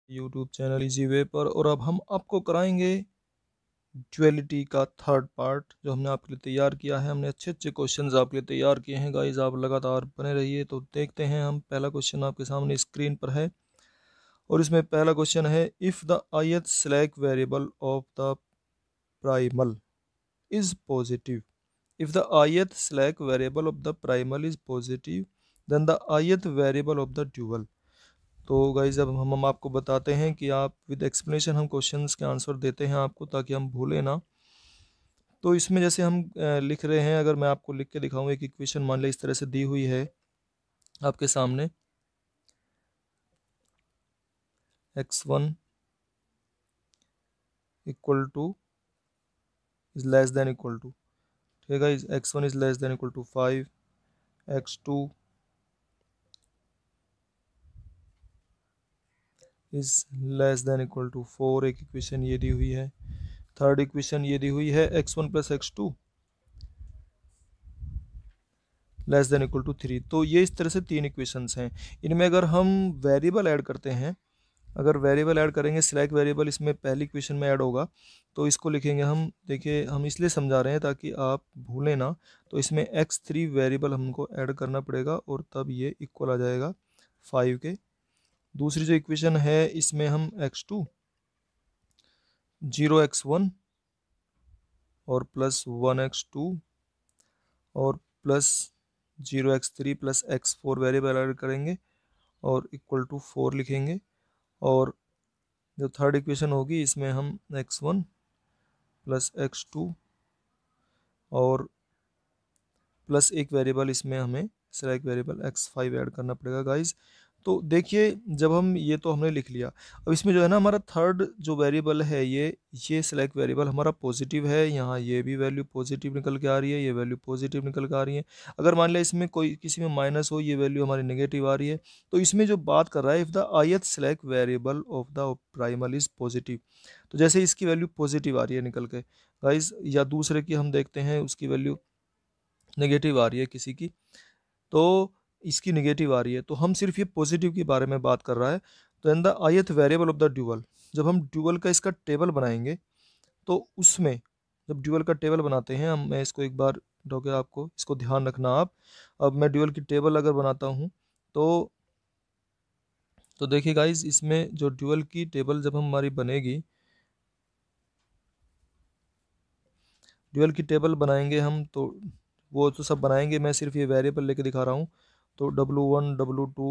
YouTube channel easy way पर। और अब हम आपको कराएंगे ड्युअलिटी का थर्ड पार्ट जो हमने आपके लिए तैयार किया है। हमने अच्छे अच्छे क्वेश्चंस आपके लिए तैयार किए हैं गाइस, आप लगातार बने रहिए। तो देखते हैं हम, पहला क्वेश्चन आपके सामने स्क्रीन पर है और इसमें पहला क्वेश्चन है, if the ith slack variable of the primal is positive, if the ith slack variable of the primal is positive, then the ith variable of the dual। तो गाइज अब हम आपको बताते हैं कि आप विद एक्सप्लेनेशन हम क्वेश्चंस के आंसर देते हैं आपको, ताकि हम भूलें ना। तो इसमें जैसे हम लिख रहे हैं, अगर मैं आपको लिख के दिखाऊं, एक इक्वेशन मान लें इस तरह से दी हुई है आपके सामने, x1 equal to is less than equal to, ठीक है guys, x1 is less than equal to 5, x2 is less than equal to 4, एक इक्वेशन ये दी हुई है। थर्ड इक्वेशन ये दी हुई है, x1 plus x2 less than equal to 3। तो ये इस तरह से तीन इक्वेशंस हैं। इनमें अगर हम वेरिएबल ऐड करते हैं, अगर वेरिएबल ऐड करेंगे, स्लैक वेरिएबल इसमें पहली इक्वेशन में ऐड होगा, तो इसको लिखेंगे हम, देखिए हम इसलिए समझा रहे हैं ताकि आप भूलें ना। तो इसमें x3 वेरिएबल हमको ऐड करना पड़ेगा और तब ये इक्वल आ जाएगा 5 के। दूसरी जो इक्वेशन है इसमें हम x2 0x1 और प्लस 1x2 और plus 0x3 plus x4 variable add करेंगे और इक्वल टू 4 लिखेंगे। और जो थर्ड इक्वेशन होगी इसमें हम x1 प्लस x2 और प्लस एक वेरिएबल इसमें हमें स्लैक वेरिएबल x5 ऐड करना पड़ेगा गाइज। तो देखिए जब हम, ये तो हमने लिख लिया, अब इसमें जो है ना हमारा थर्ड जो वेरिएबल है ये स्लैक वेरिएबल हमारा पॉजिटिव है। यहाँ ये भी वैल्यू पॉजिटिव निकल के आ रही है, ये वैल्यू पॉजिटिव निकल के आ रही है। अगर मान लिया इसमें कोई किसी में माइनस हो, ये वैल्यू हमारी नेगेटिव आ रही है। तो इसमें जो बात कर रहा है, if the ith slack variable of the primal is positive, तो जैसे इसकी वैल्यू पॉजिटिव आ रही है निकल के गाइज, या दूसरे की हम देखते हैं उसकी वैल्यू नेगेटिव आ रही है किसी की, तो इसकी नेगेटिव आ रही है, तो हम सिर्फ ये पॉजिटिव के बारे में बात कर रहा है। तो in the ith variable of the dual, जब हम ड्यूअल का इसका टेबल बनाएंगे, तो उसमें जब ड्यूअल का टेबल बनाते हैं हम, मैं इसको एक बार डॉके, आपको इसको ध्यान रखना आप। अब मैं ड्यूअल की टेबल अगर बनाता हूँ तो देखिए गाइज, इसमें जो ड्यूअल की टेबल जब हमारी बनेगी, ड्यूअल की टेबल बनाएंगे हम, तो वो तो सब बनाएंगे, मैं सिर्फ ये वेरिएबल लेके दिखा रहा हूँ। तो W1 W2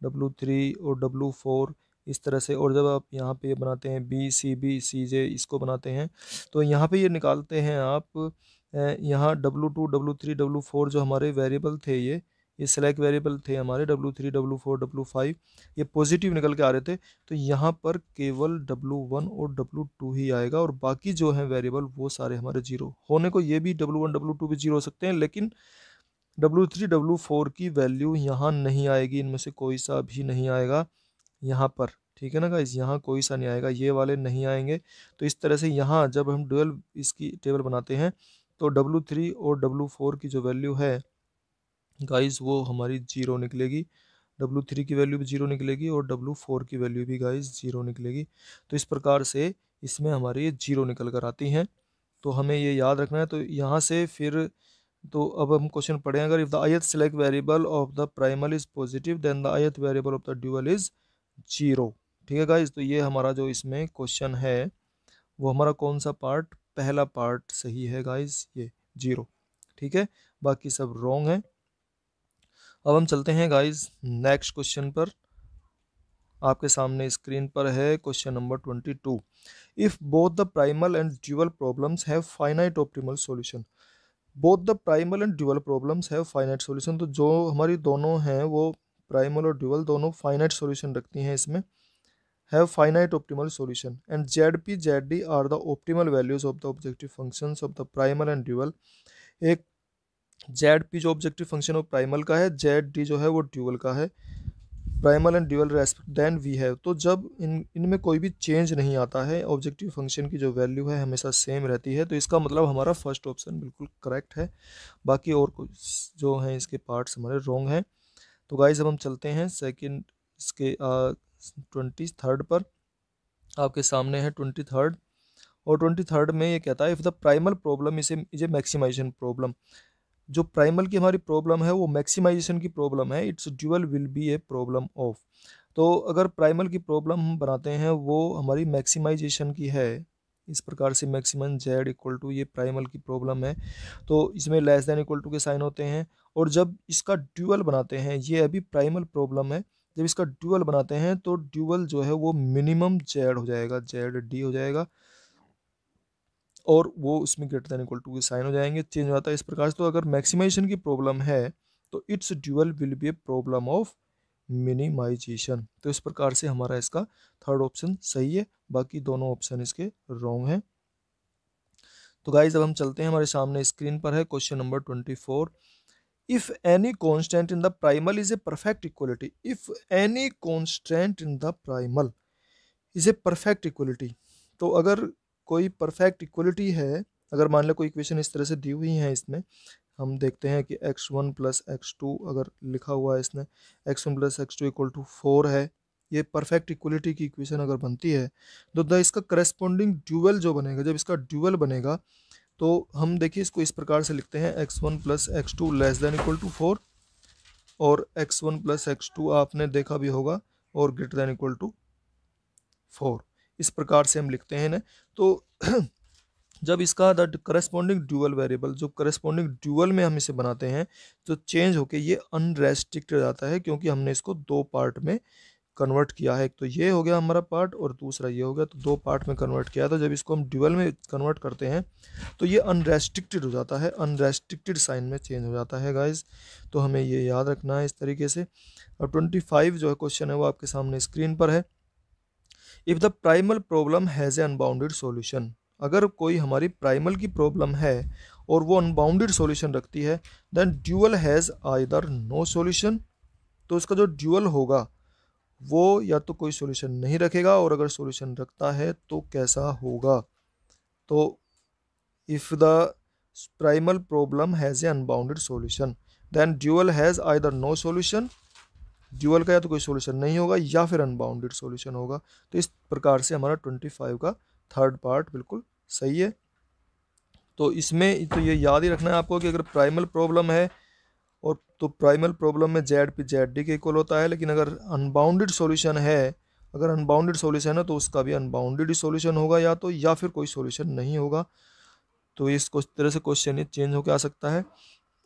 W3 और W4 इस तरह से। और जब आप यहाँ पे ये बनाते हैं B C J, इसको बनाते हैं, तो यहाँ पे ये निकालते हैं आप, यहाँ W2 W3 W4 जो हमारे वेरिएबल थे, ये सेलेक्ट वेरिएबल थे हमारे, W3 W4 W5, ये पॉजिटिव निकल के आ रहे थे। तो यहाँ पर केवल W1 और W2 ही आएगा, और बाकी जो है वेरिएबल वो सारे हमारे जीरो होने को, ये भी W1 W2 भी जीरो हो सकते हैं, लेकिन W3 W4 की वैल्यू यहाँ नहीं आएगी, इनमें से कोई सा भी नहीं आएगा यहाँ पर, ठीक है ना गाइस, यहाँ कोई सा नहीं आएगा, ये वाले नहीं आएंगे। तो इस तरह से यहाँ जब हम डुअल इसकी टेबल बनाते हैं, तो W3 और W4 की जो वैल्यू है गाइस वो हमारी जीरो निकलेगी, W3 की वैल्यू भी जीरो निकलेगी और W4 की वैल्यू भी गाइस जीरो निकलेगी। तो इस प्रकार से इसमें हमारी जीरो निकल कर आती हैं, तो हमें ये याद रखना है। तो यहाँ से फिर, तो अब हम क्वेश्चन पढ़ें, अगर if the ith select variable of the primal is positive then the ith variable of the dual is zero, ठीक है गाइज। तो ये हमारा जो इसमें क्वेश्चन है वो हमारा कौन सा पार्ट, पहला पार्ट सही है गाइज, ये जीरो, ठीक है, बाकी सब रॉन्ग है। अब हम चलते हैं गाइज नेक्स्ट क्वेश्चन पर। आपके सामने स्क्रीन पर है question number 22। If both the primal and dual problems have finite optimal solution, both the primal and dual problems have finite solution, तो जो हमारी दोनों हैं वो प्राइमल और ड्यूअल दोनों फाइनाइट सॉल्यूशन रखती हैं इसमें, have finite optimal solution, and ZP ZD are the optimal values of the objective functions of the primal and dual. एक ZP जो ऑब्जेक्टिव फंक्शन ऑफ प्राइमल का है, ZD जो है वो ड्यूअल का है, primal and dual respect then we have. तो जब इनमें कोई भी चेंज नहीं आता है, ऑब्जेक्टिव फंक्शन की जो वैल्यू है हमेशा सेम रहती है, तो इसका मतलब हमारा फर्स्ट ऑप्शन बिल्कुल करेक्ट है। बाकी और कुछ जो हैं इसके पार्ट्स हमारे रॉन्ग हैं। तो गाइज अब हम चलते हैं सेकंड, इसके 23rd पर आपके सामने है 23rd, और 23rd में ये कहता है if the primal problem is a maximization problem, जो प्राइमल की हमारी प्रॉब्लम है वो मैक्सिमाइजेशन की प्रॉब्लम है, it's dual will be a problem of. तो अगर प्राइमल की प्रॉब्लम हम बनाते हैं वो हमारी मैक्सिमाइजेशन की है, इस प्रकार से मैक्सिमम जेड इक्वल टू, ये प्राइमल की प्रॉब्लम है, तो इसमें लेस देन इक्वल टू के साइन होते हैं। और जब इसका ड्यूअल बनाते हैं, ये अभी प्राइमल प्रॉब्लम है, जब इसका ड्यूअल बनाते हैं तो ड्यूअल जो है वो मिनिमम जेड हो जाएगा, जेड डी हो जाएगा, और वो उसमें ग्रेटर देन इक्वल टू के साइन हो जाएंगे, चेंज हो जाता है इस प्रकार से। तो अगर मैक्सिमाइजेशन की प्रॉब्लम है तो it's dual will be a problem of minimization. तो इस प्रकार से हमारा इसका थर्ड ऑप्शन सही है, बाकी दोनों ऑप्शन इसके रॉन्ग हैं। तो गाइज अब हम चलते हैं, हमारे सामने स्क्रीन पर है question number 24। If any constant in the primal is a perfect equality, if any constant in the primal is a perfect equality, तो अगर कोई परफेक्ट इक्वलिटी है, अगर मान लो कोई इक्वेशन इस तरह से दी हुई है, इसमें हम देखते हैं कि x1 प्लस x2 अगर लिखा हुआ है इसने, x1 plus x2 equal to 4 है, ये परफेक्ट इक्वलिटी की इक्वेशन अगर बनती है तो इसका करस्पॉन्डिंग ड्यूअल जो बनेगा, जब इसका ड्यूअल बनेगा तो हम देखिए इसको इस प्रकार से लिखते हैं, x1 plus x2 less than equal to 4, और x1 प्लस x2 आपने देखा भी होगा और ग्रेटर देन इक्वल टू 4, इस प्रकार से हम लिखते हैं ना। तो जब इसका द करस्पॉन्डिंग ड्यूअल वेरिएबल, जो करस्पॉन्डिंग ड्यूअल में हम इसे बनाते हैं तो चेंज होके ये अनरेस्ट्रिक्टेड आता है, क्योंकि हमने इसको दो पार्ट में कन्वर्ट किया है। एक तो ये हो गया हमारा पार्ट और दूसरा ये हो गया, तो दो पार्ट में कन्वर्ट किया। तो जब इसको हम ड्यूअल में कन्वर्ट करते हैं तो ये अनरेस्ट्रिक्टेड हो जाता है, अनरेस्ट्रिक्टेड साइन में चेंज हो जाता है गाइज, तो हमें ये याद रखना है इस तरीके से। और 25 जो है क्वेश्चन है वो आपके सामने स्क्रीन पर है। If the primal problem has a unbounded solution, अगर कोई हमारी प्राइमल की प्रॉब्लम है और वो अनबाउंडेड सॉल्यूशन रखती है, then dual has either no solution, तो उसका जो ड्यूअल होगा वो या तो कोई सॉल्यूशन नहीं रखेगा, और अगर सॉल्यूशन रखता है तो कैसा होगा। तो if the primal problem has a unbounded solution, then dual has either no solution, dual का या तो कोई सॉल्यूशन नहीं होगा या फिर अनबाउंडेड सॉल्यूशन होगा। तो इस प्रकार से हमारा 25 का थर्ड पार्ट बिल्कुल सही है। तो इसमें तो ये याद ही रखना है आपको कि अगर प्राइमल प्रॉब्लम है और तो प्राइमल प्रॉब्लम में जेड पी जेड डी के इक्वल होता है, लेकिन अगर अनबाउंडेड सॉल्यूशन है, अगर अनबाउंडेड सॉल्यूशन है तो उसका भी अनबाउंडेड ही सॉल्यूशन होगा या तो, या फिर कोई सॉल्यूशन नहीं होगा। तो इस तरह से क्वेश्चन ये चेंज होकर आ सकता है।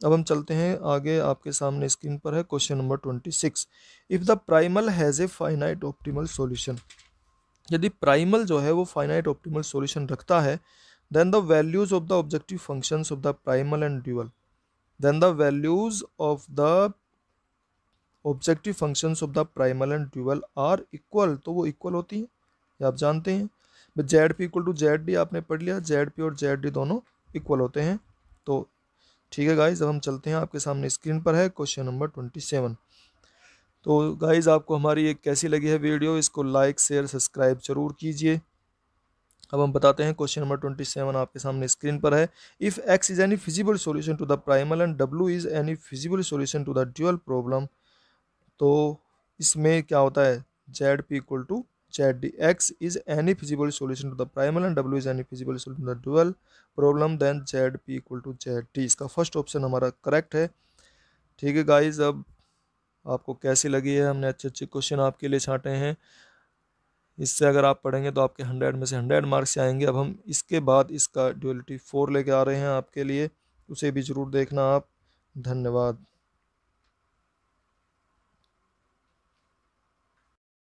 अब हम चलते हैं आगे, आपके सामने स्क्रीन पर है question number 26। If the primal has a finite optimal solution, यदि प्राइमल जो है वो फाइनाइट ऑप्टिमल सॉल्यूशन रखता है, then the values of the objective functions of the primal and dual, then the values of the objective functions of the primal and dual are equal, तो वो equal होती हैं, ये आप जानते हैं। Z P equal to Z D आपने पढ़ लिया, जेड पी और जेड डी दोनों इक्वल होते हैं। तो ठीक है गाइज, अब हम चलते हैं, आपके सामने स्क्रीन पर है क्वेश्चन नंबर 27। तो गाइज आपको हमारी ये कैसी लगी है वीडियो, इसको लाइक शेयर सब्सक्राइब जरूर कीजिए। अब हम बताते हैं क्वेश्चन नंबर 27 आपके सामने स्क्रीन पर है। If x is any feasible solution to the primal and w is any feasible solution to the dual problem, तो इसमें क्या होता है, Z P equal to Z D, x is any feasible solution to the primal and w is any feasible solution to the dual problem, then Z P equal to Z D. इसका first option हमारा correct है। ठीक है guys, अब आपको कैसी लगी है, हमने अच्छे अच्छे क्वेश्चन आपके लिए छांटे हैं, इससे अगर आप पढ़ेंगे तो आपके 100 में से 100 मार्क्स आएंगे। अब हम इसके बाद इसका ड्यूअलिटी 4 लेके आ रहे हैं आपके लिए, उसे भी ज़रूर देखना आप। धन्यवाद।